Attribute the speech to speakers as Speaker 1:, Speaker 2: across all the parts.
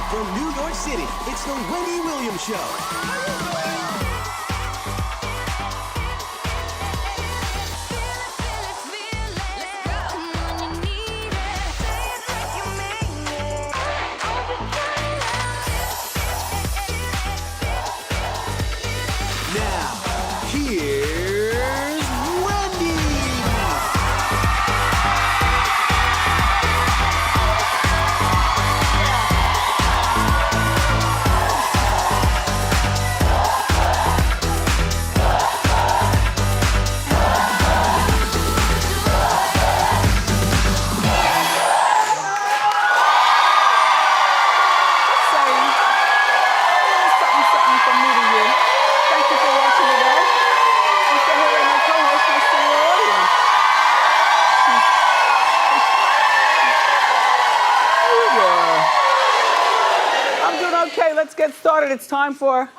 Speaker 1: From New York City, it's the Wendy Williams Show. Now, here's Wendy.
Speaker 2: Okay, let's get started. It's time for...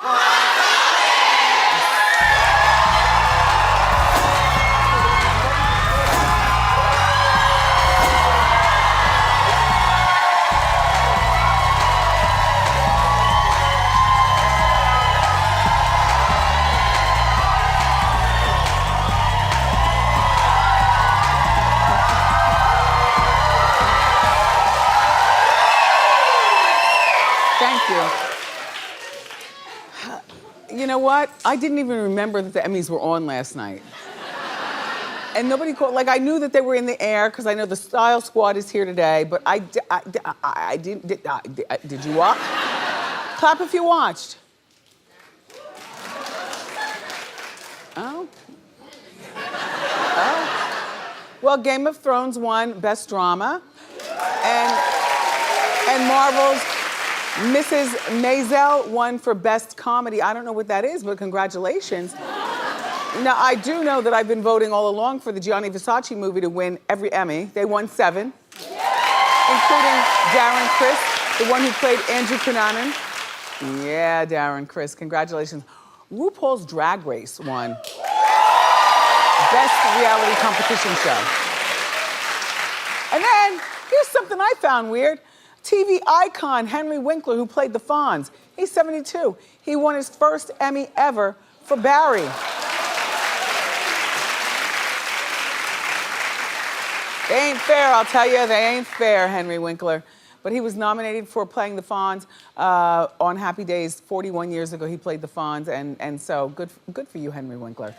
Speaker 2: Thank you. You know what? I didn't even remember that the Emmys were on last night. And nobody called, like I knew that they were in the air because I know the Style Squad is here today, but I didn't, did you watch? Clap if you watched. Oh. Oh. Well, Game of Thrones won Best Drama. And Marvel's Mrs. Maisel won for Best Comedy. I don't know what that is, but congratulations. Now, I do know that I've been voting all along for the Gianni Versace movie to win every Emmy. They won 7, including Darren Criss, the one who played Andrew Cunanan. Yeah, Darren Criss, congratulations. RuPaul's Drag Race won Best Reality Competition Show. And then, here's something I found weird. TV icon Henry Winkler, who played the Fonz. He's 72. He won his first Emmy ever for Barry. They ain't fair, I'll tell you. They ain't fair, Henry Winkler. But he was nominated for playing the Fonz on Happy Days 41 years ago. He played the Fonz, and so good for you, Henry Winkler.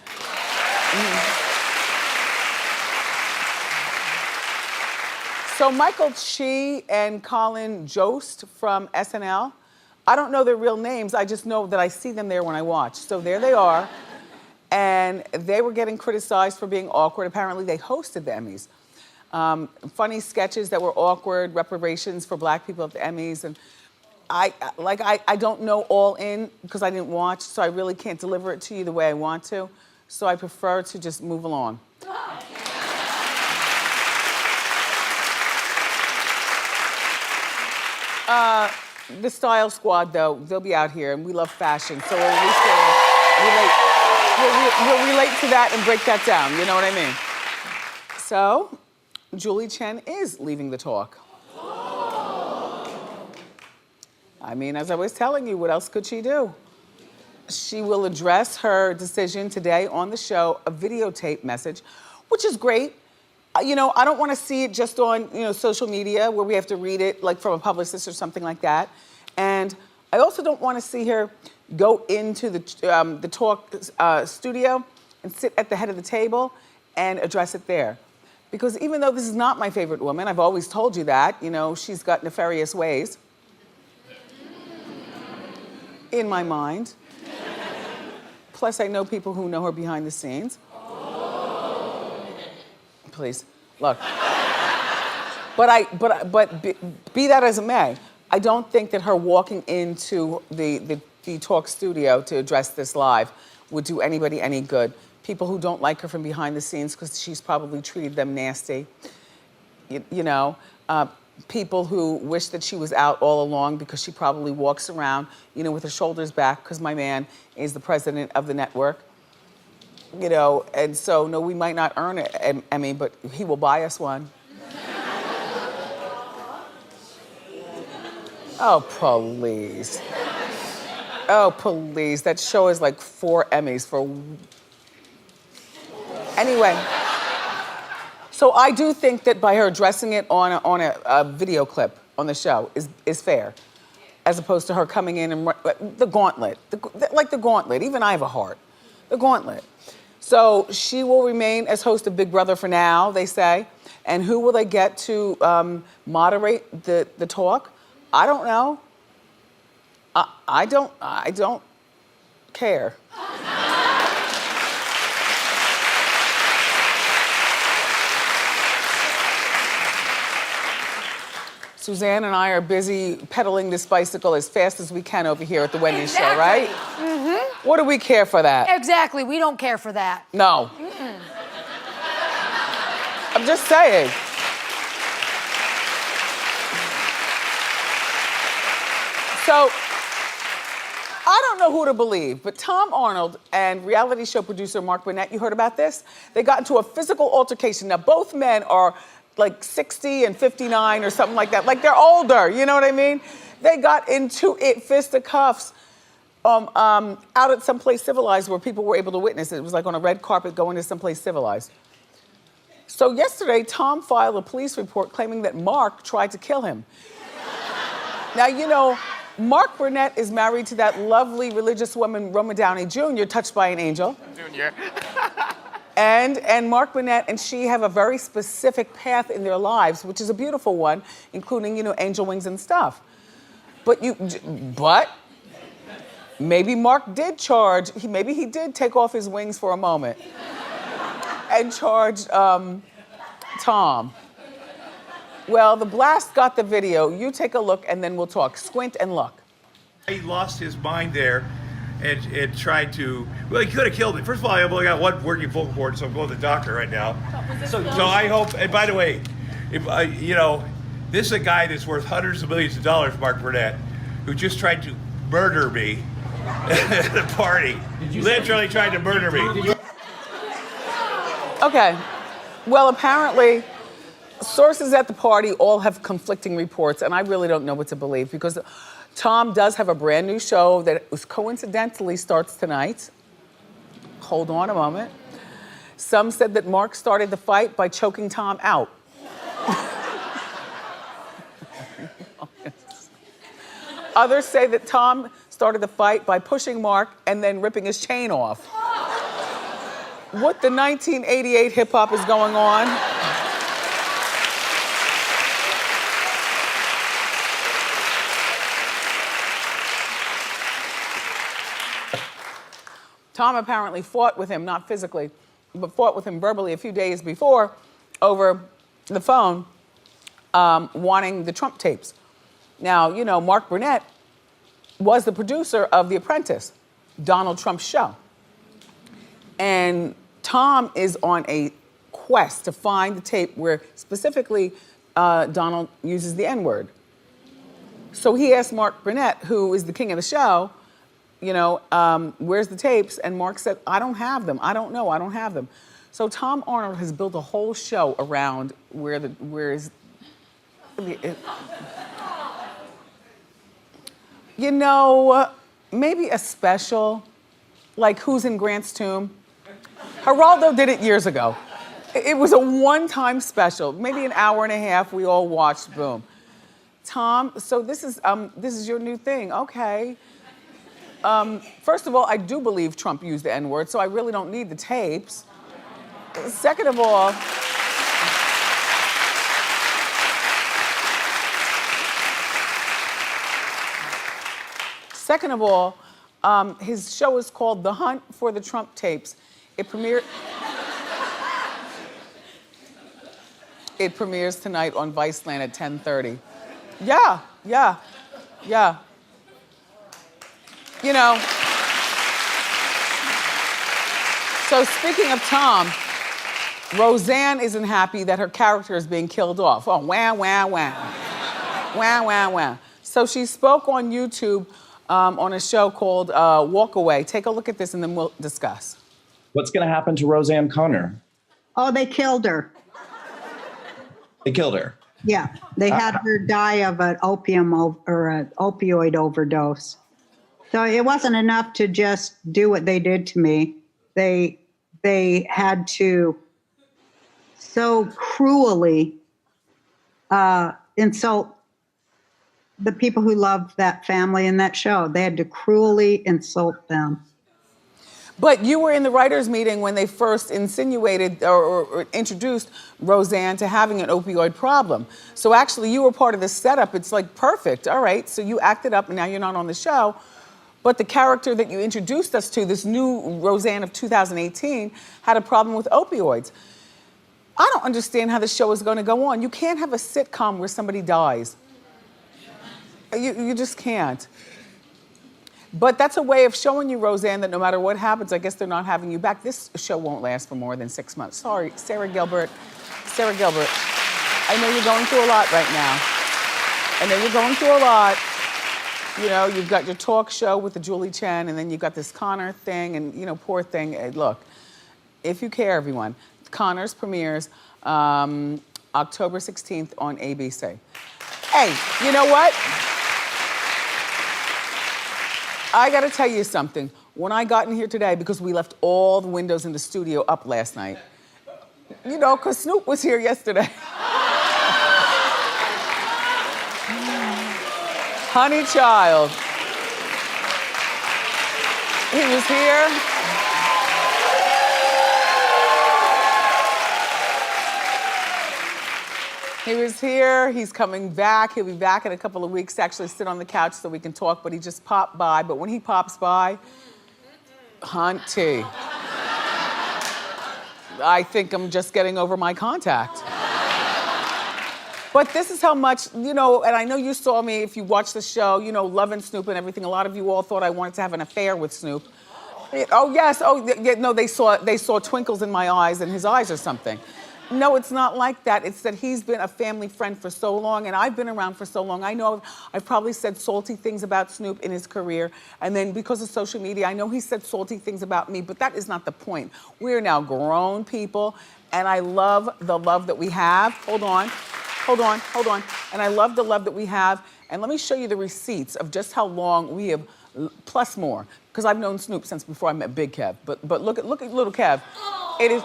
Speaker 2: So Michael Chi and Colin Jost from SNL, I don't know their real names, I just know that I see them there when I watch. So there they are, and they were getting criticized for being awkward. Apparently they hosted the Emmys. Funny sketches that were awkward, reparations for black people at the Emmys, and I don't know all in because I didn't watch, so I really can't deliver it to you the way I want to. So I prefer to just move along. The Style Squad, though, they'll be out here, and we love fashion, so at least we'll relate to that and break that down, you know what I mean? So, Julie Chen is leaving the talk. I mean, as I was telling you, what else could she do? She will address her decision today on the show, a videotape message, which is great. You know, I don't want to see it just on, social media where we have to read it like from a publicist or something like that. And I also don't want to see her go into the talk studio and sit at the head of the table and address it there. Because even though this is not my favorite woman, I've always told you that, she's got nefarious ways in my mind. Plus, I know people who know her behind the scenes. Please, look. But be that as it may, I don't think that her walking into the talk studio to address this live would do anybody any good. People who don't like her from behind the scenes because she's probably treated them nasty. People who wish that she was out all along because she probably walks around, with her shoulders back because my man is the president of the network. And so, no, we might not earn an Emmy, but he will buy us one. Oh, please. Oh, please. That show is like 4 Emmys for... Anyway. So I do think that by her addressing it on a video clip on the show is fair, as opposed to her coming in and the gauntlet, like the gauntlet. Even I have a heart. The gauntlet. So she will remain as host of Big Brother for now, they say. And who will they get to moderate the talk? I don't know. I don't care. Suzanne and I are busy pedaling this bicycle as fast as we can over here at the Wendy Show, right?
Speaker 3: Mm-hmm.
Speaker 2: What do we care for that?
Speaker 3: Exactly, we don't care for that.
Speaker 2: No. I'm just saying. So, I don't know who to believe, but Tom Arnold and reality show producer Mark Burnett, you heard about this? They got into a physical altercation. Now, both men are like 60 and 59 or something like that. Like they're older, you know what I mean? They got into it, fisticuffs, out at someplace civilized where people were able to witness it. It was like on a red carpet going to someplace civilized. So yesterday, Tom filed a police report claiming that Mark tried to kill him. Now, you know, Mark Burnett is married to that lovely religious woman, Roma Downey Jr., touched by an angel.
Speaker 4: Junior.
Speaker 2: And Mark Burnett and she have a very specific path in their lives, which is a beautiful one, including, you know, angel wings and stuff. But maybe Mark did charge, maybe he did take off his wings for a moment and charged Tom. Well, the blast got the video. You take a look and then we'll talk. Squint and look.
Speaker 5: He lost his mind there and tried to, well, he could have killed me. First of all, I've only got one working vocal cord, so I'm going to the doctor right now. So I hope, and by the way, if you know, this is a guy that's worth hundreds of millions of dollars, Mark Burnett, who just tried to murder me at a party. Literally tried to murder me.
Speaker 2: Okay. Well, apparently, sources at the party all have conflicting reports, and I really don't know what to believe because Tom does have a brand new show that coincidentally starts tonight. Hold on a moment. Some said that Mark started the fight by choking Tom out. Others say that Tom started the fight by pushing Mark and then ripping his chain off. What the 1988 hip hop is going on? Tom apparently fought with him, not physically, but fought with him verbally a few days before over the phone, wanting the Trump tapes. Now, you know, Mark Burnett was the producer of The Apprentice, Donald Trump's show. And Tom is on a quest to find the tape where specifically Donald uses the N-word. So he asked Mark Burnett, who is the king of the show, you know, where's the tapes? And Mark said, I don't have them. I don't know, I don't have them. So Tom Arnold has built a whole show around you know, maybe a special, like Who's in Grant's Tomb? Geraldo did it years ago. It was a one-time special, maybe an hour and a half, we all watched, boom. Tom, so this is your new thing, okay. First of all, I do believe Trump used the N-word, so I really don't need the tapes. Second of all, his show is called The Hunt for the Trump Tapes. It premieres tonight on Viceland at 10:30. Yeah. You know, so speaking of Tom, Roseanne isn't happy that her character is being killed off. Oh, wah, wah, wah. Wah, wah, wah. So she spoke on YouTube on a show called Walk Away. Take a look at this and then we'll discuss.
Speaker 6: What's going to happen to Roseanne Connor?
Speaker 7: Oh, they killed her.
Speaker 6: They killed her.
Speaker 4: Yeah, they had her die of an opioid overdose. So it wasn't enough to just do what they did to me. They had to so cruelly insult the people who loved that family and that show. They had to cruelly insult them.
Speaker 2: But you were in the writers' meeting when they first insinuated or introduced Roseanne to having an opioid problem. So actually you were part of the setup. It's like perfect. All right, so you acted up and now you're not on the show. But the character that you introduced us to, this new Roseanne of 2018, had a problem with opioids. I don't understand how the show is going to go on. You can't have a sitcom where somebody dies. You just can't. But that's a way of showing you, Roseanne, that no matter what happens, I guess they're not having you back. This show won't last for more than 6 months. Sorry, Sarah Gilbert. Sarah Gilbert, I know you're going through a lot right now. I know you're going through a lot. You know, you've got your talk show with the Julie Chen, and then you've got this Connor thing, and, you know, poor thing. Look, if you care, everyone, Connor's premieres October 16th on ABC. Hey, you know what? I gotta tell you something. When I got in here today, because we left all the windows in the studio up last night, you know, because Snoop was here yesterday. Honey child. He was here. He was here, he's coming back. He'll be back in a couple of weeks to actually sit on the couch so we can talk, but he just popped by. But when he pops by, Hunty, I think I'm just getting over my contact. But this is how much, you know, and I know you saw me if you watched the show, you know, loving Snoop and everything. A lot of you all thought I wanted to have an affair with Snoop. Oh yes, oh yeah, no, they saw twinkles in my eyes and his eyes or something. No, it's not like that. It's that he's been a family friend for so long, and I've been around for so long. I know I've probably said salty things about Snoop in his career, and then because of social media, I know he said salty things about me, but that is not the point. We're now grown people, and I love the love that we have. Hold on. And I love the love that we have, and let me show you the receipts of just how long we have, plus more, because I've known Snoop since before I met Big Kev, but look at little Kev. It is,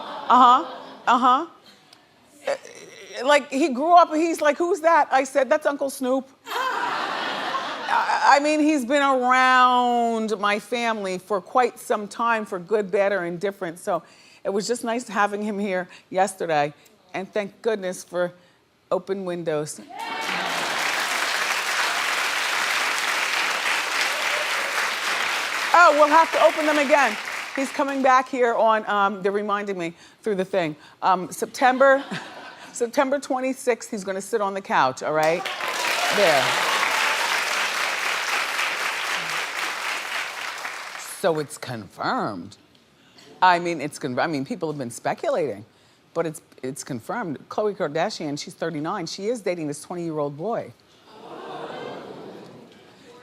Speaker 2: like, he grew up and he's like, who's that? I said, that's Uncle Snoop. I mean, he's been around my family for quite some time, for good, bad, or indifferent. So it was just nice having him here yesterday. And thank goodness for open windows. Oh, we'll have to open them again. He's coming back here on, they're reminding me through the thing. September 26th, he's gonna sit on the couch, all right? There. So it's confirmed. I mean, people have been speculating, but it's confirmed. Khloe Kardashian, she's 39, she is dating this 20-year-old boy.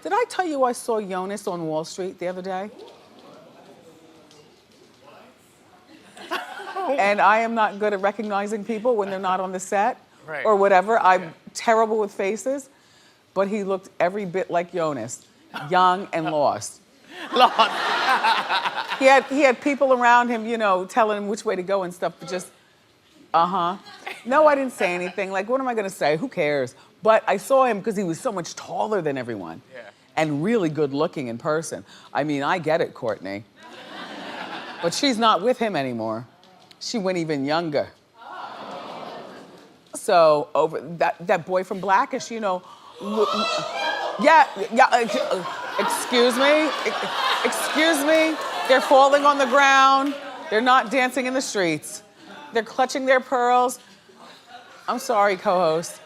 Speaker 2: Did I tell you I saw Jonas on Wall Street the other day? And I am not good at recognizing people when they're not on the set or whatever. I'm terrible with faces, but he looked every bit like Jonas, young and lost. He had people around him, you know, telling him which way to go and stuff, but just, No, I didn't say anything. Like, what am I gonna say? Who cares? But I saw him because he was so much taller than everyone and really good looking in person. I mean, I get it, Courtney. But she's not with him anymore. She went even younger. So over that boy from Blackish, you know, excuse me. They're falling on the ground. They're not dancing in the streets. They're clutching their pearls. I'm sorry, co-host.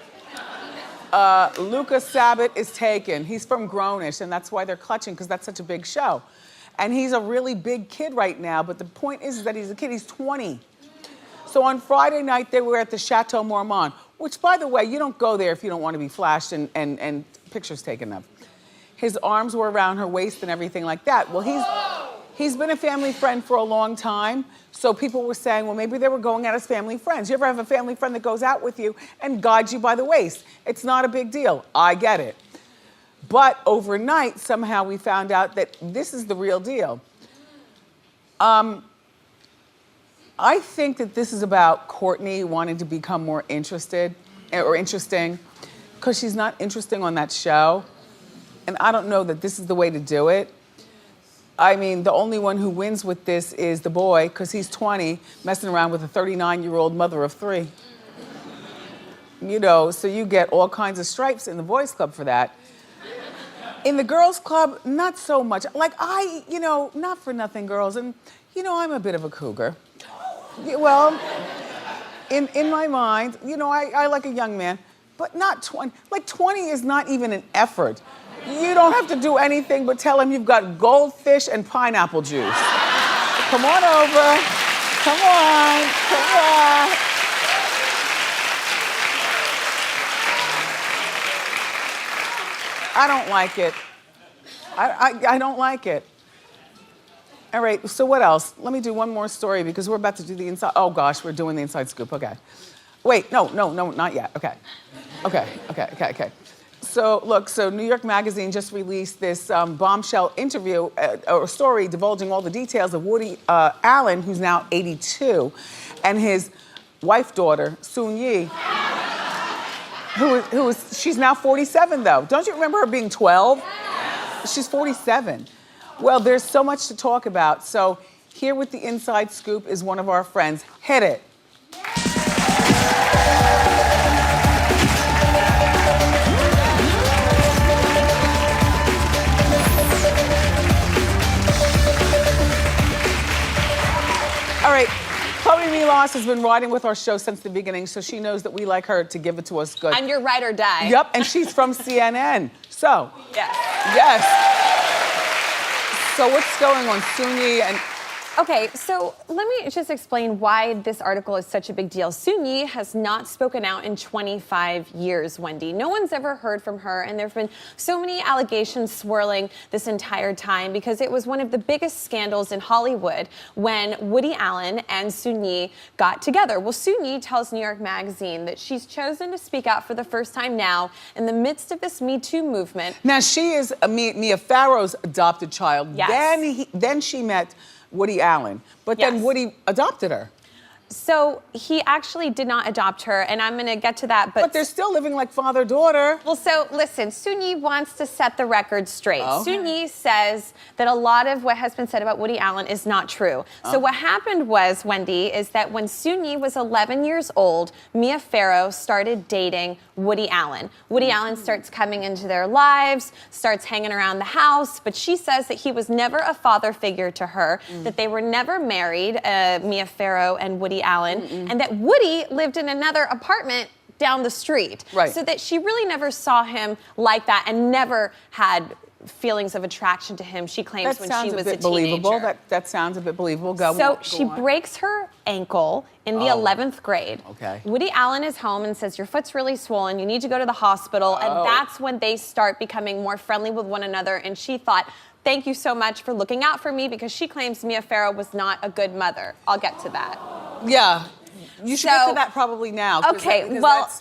Speaker 2: Lucas Sabat is taken. He's from Grownish, and that's why they're clutching, because that's such a big show. And he's a really big kid right now, but the point is that he's a kid, he's 20. So on Friday night, they were at the Chateau Marmont, which, by the way, you don't go there if you don't want to be flashed and pictures taken of. His arms were around her waist and everything like that. Well, He's been a family friend for a long time. So people were saying, well, maybe they were going out as family friends. You ever have a family friend that goes out with you and guides you by the waist? It's not a big deal. I get it. But overnight, somehow we found out that this is the real deal. I think that this is about Kourtney wanting to become more interested or interesting, because she's not interesting on that show. And I don't know that this is the way to do it. I mean, the only one who wins with this is the boy, because he's 20, messing around with a 39-year-old mother of 3. You know, so you get all kinds of stripes in the boys club for that. In the girls club, not so much. Like you know, not for nothing, girls, and you know, I'm a bit of a cougar. Well, in my mind, you know, I like a young man, but not 20. Like 20 is not even an effort. You don't have to do anything but tell him you've got goldfish and pineapple juice. Come on over. Come on. Come on. I don't like it. I don't like it. All right, so what else? Let me do one more story because we're about to do the inside. Oh gosh, we're doing the inside scoop. Okay. Wait, no, not yet. Okay. So look, New York Magazine just released this bombshell interview or story divulging all the details of Woody Allen, who's now 82, and his daughter, Soon-Yi, she's now 47 though. Don't you remember her being 12? She's 47. Well, there's so much to talk about. So here with the inside scoop is one of our friends. Hit it. All right, Khloe Milos has been riding with our show since the beginning, so she knows that we like her to give it to us good.
Speaker 6: I'm your ride or die.
Speaker 2: Yep, and she's from CNN. So, yes. So what's going on, Soon-Yi and...
Speaker 6: Okay, so let me just explain why this article is such a big deal. Soon-Yi has not spoken out in 25 years, Wendy. No one's ever heard from her, and there have been so many allegations swirling this entire time because it was one of the biggest scandals in Hollywood when Woody Allen and Soon-Yi got together. Well, Soon-Yi tells New York Magazine that she's chosen to speak out for the first time now in the midst of this Me Too movement.
Speaker 2: Now, she is Mia Farrow's adopted child.
Speaker 6: Yes.
Speaker 2: Then she met Woody Allen, but then Woody adopted her.
Speaker 6: So he actually did not adopt her, and I'm gonna get to that,
Speaker 2: but they're still living like father-daughter.
Speaker 6: Well, so listen, Soon-Yi wants to set the record straight.
Speaker 2: Oh.
Speaker 6: Soon-Yi says that a lot of what has been said about Woody Allen is not true. So what happened was, Wendy, is that when Soon-Yi was 11 years old, Mia Farrow started dating Woody Allen. Woody Allen starts coming into their lives, starts hanging around the house, but she says that he was never a father figure to her, that they were never married, Mia Farrow and Woody Allen, and that Woody lived in another apartment down the street.
Speaker 2: Right.
Speaker 6: So that she really never saw him like that and never had feelings of attraction to him, she claims, when she was a teenager.
Speaker 2: That sounds a bit believable.
Speaker 6: So she breaks her ankle in the 11th grade.
Speaker 2: Okay.
Speaker 6: Woody Allen is home and says, your foot's really swollen, you need to go to the hospital. And that's when they start becoming more friendly with one another. And she thought, thank you so much for looking out for me, because she claims Mia Farrow was not a good mother. I'll get to that.
Speaker 2: Yeah, you should get to that probably now.
Speaker 6: Okay, well,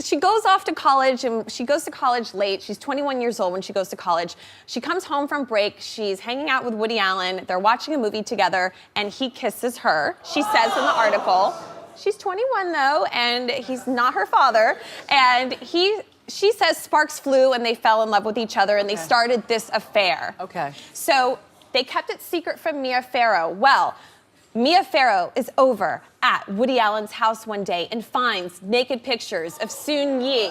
Speaker 6: she goes off to college, and she goes to college late. She's 21 years old when she goes to college. She comes home from break. She's hanging out with Woody Allen. They're watching a movie together, and he kisses her. She says in the article, she's 21 though, and he's not her father. And she says sparks flew, and they fell in love with each other, and they started this affair.
Speaker 2: Okay.
Speaker 6: So they kept it secret from Mia Farrow. Well, Mia Farrow is over at Woody Allen's house one day and finds naked pictures of Soon-Yi.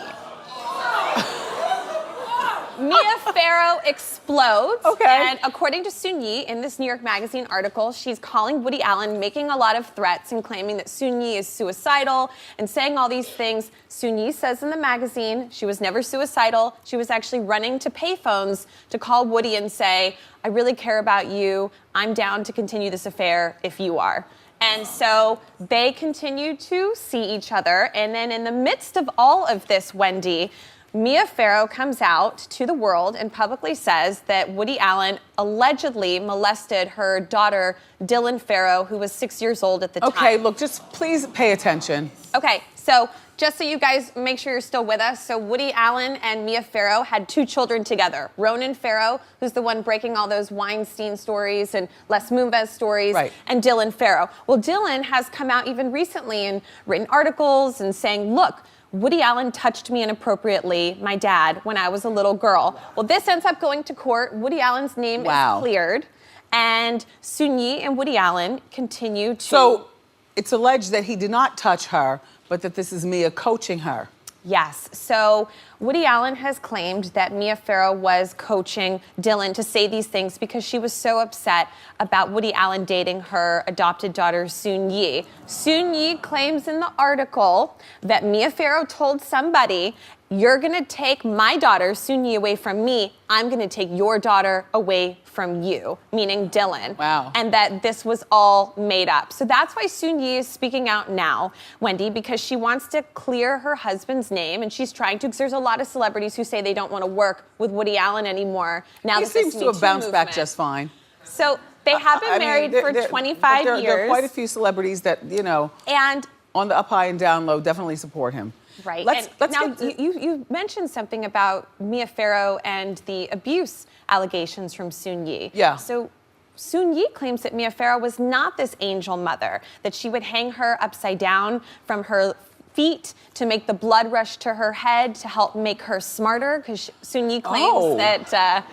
Speaker 6: Mia Farrow explodes.
Speaker 2: Okay.
Speaker 6: And according to Soon-Yi, in this New York Magazine article, she's calling Woody Allen, making a lot of threats and claiming that Soon-Yi is suicidal and saying all these things. Soon-Yi says in the magazine she was never suicidal. She was actually running to payphones to call Woody and say, I really care about you. I'm down to continue this affair if you are. And so they continue to see each other. And then in the midst of all of this, Wendy, Mia Farrow comes out to the world and publicly says that Woody Allen allegedly molested her daughter, Dylan Farrow, who was 6 years old at the time.
Speaker 2: Okay, look, just please pay attention.
Speaker 6: Okay, so just so you guys make sure you're still with us, so Woody Allen and Mia Farrow had 2 children together. Ronan Farrow, who's the one breaking all those Weinstein stories and Les Moonves stories,
Speaker 2: right,
Speaker 6: and Dylan Farrow. Well, Dylan has come out even recently and written articles and saying, look, Woody Allen touched me inappropriately, my dad, when I was a little girl. Well, this ends up going to court. Woody Allen's name is cleared, and Soon-Yi and Woody Allen continue to...
Speaker 2: So it's alleged that he did not touch her, but that this is Mia coaching her.
Speaker 6: Yes. So Woody Allen has claimed that Mia Farrow was coaching Dylan to say these things because she was so upset about Woody Allen dating her adopted daughter, Soon-Yi. Soon-Yi claims in the article that Mia Farrow told somebody, you're going to take my daughter, Soon-Yi, away from me. I'm going to take your daughter away from you, meaning Dylan.
Speaker 2: Wow.
Speaker 6: And that this was all made up. So that's why Soon-Yi is speaking out now, Wendy, because she wants to clear her husband's name, and she's trying to, because there's a lot of celebrities who say they don't want to work with Woody Allen anymore. Now
Speaker 2: he seems to have bounced back just fine.
Speaker 6: So they have been married for 25 years.
Speaker 2: There are quite a few celebrities that, you know,
Speaker 6: and
Speaker 2: on the up high and down low definitely support him.
Speaker 6: Right.
Speaker 2: Let's
Speaker 6: now, you mentioned something about Mia Farrow and the abuse allegations from Soon-Yi.
Speaker 2: Yeah.
Speaker 6: So Soon-Yi claims that Mia Farrow was not this angel mother, that she would hang her upside down from her feet to make the blood rush to her head to help make her smarter, because Soon-Yi claims that...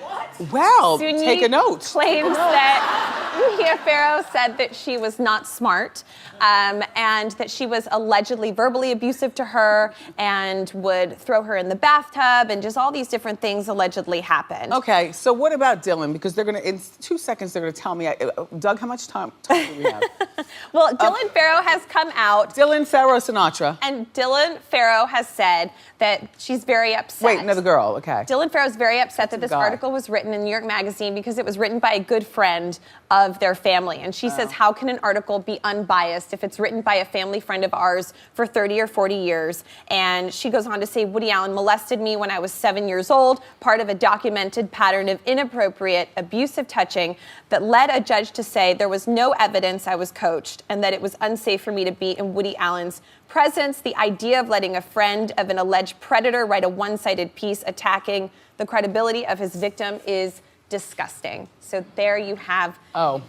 Speaker 2: well,
Speaker 6: Soon-Yi
Speaker 2: take a note.
Speaker 6: Claims that Mia Farrow said that she was not smart, and that she was allegedly verbally abusive to her and would throw her in the bathtub, and just all these different things allegedly happened.
Speaker 2: Okay, so what about Dylan? Because they're gonna, in 2 seconds, they're gonna tell me. Doug, how much time do we have?
Speaker 6: Well, Dylan Farrow has come out.
Speaker 2: Dylan Farrow Sinatra.
Speaker 6: And Dylan Farrow has said that she's very upset.
Speaker 2: Wait, another girl, okay.
Speaker 6: Dylan Farrow's very upset that this article was written in New York Magazine because it was written by a good friend of their family. And she says, how can an article be unbiased if it's written by a family friend of ours for 30 or 40 years? And she goes on to say, Woody Allen molested me when I was 7 years old, part of a documented pattern of inappropriate, abusive touching that led a judge to say there was no evidence I was coached and that it was unsafe for me to be in Woody Allen's presence. The idea of letting a friend of an alleged predator write a one-sided piece attacking the credibility of his victim is disgusting. So there you have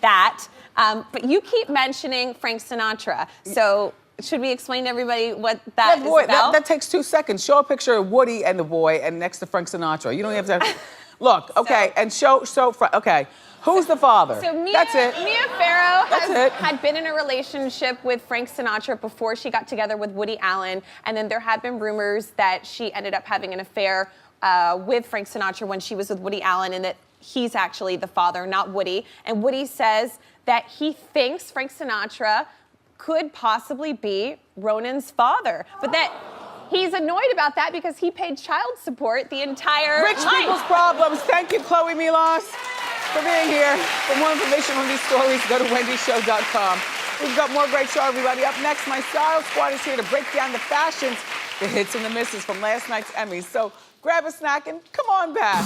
Speaker 6: that. But you keep mentioning Frank Sinatra. So should we explain to everybody what that is about?
Speaker 2: That takes 2 seconds. Show a picture of Woody and the boy and next to Frank Sinatra. You don't have to... Look, okay, and show okay. Who's the father?
Speaker 6: So
Speaker 2: That's it.
Speaker 6: Mia Farrow had been in a relationship with Frank Sinatra before she got together with Woody Allen, and then there had been rumors that she ended up having an affair with Frank Sinatra when she was with Woody Allen, and that he's actually the father, not Woody. And Woody says that he thinks Frank Sinatra could possibly be Ronan's father, but that he's annoyed about that because he paid child support the entire
Speaker 2: Rich people's problems. Thank you, Khloe Milos, for being here. For more information on these stories, go to wendyshow.com. We've got more great show, everybody. Up next, my style squad is here to break down the fashions, the hits and the misses from last night's Emmys. So grab a snack and come on back.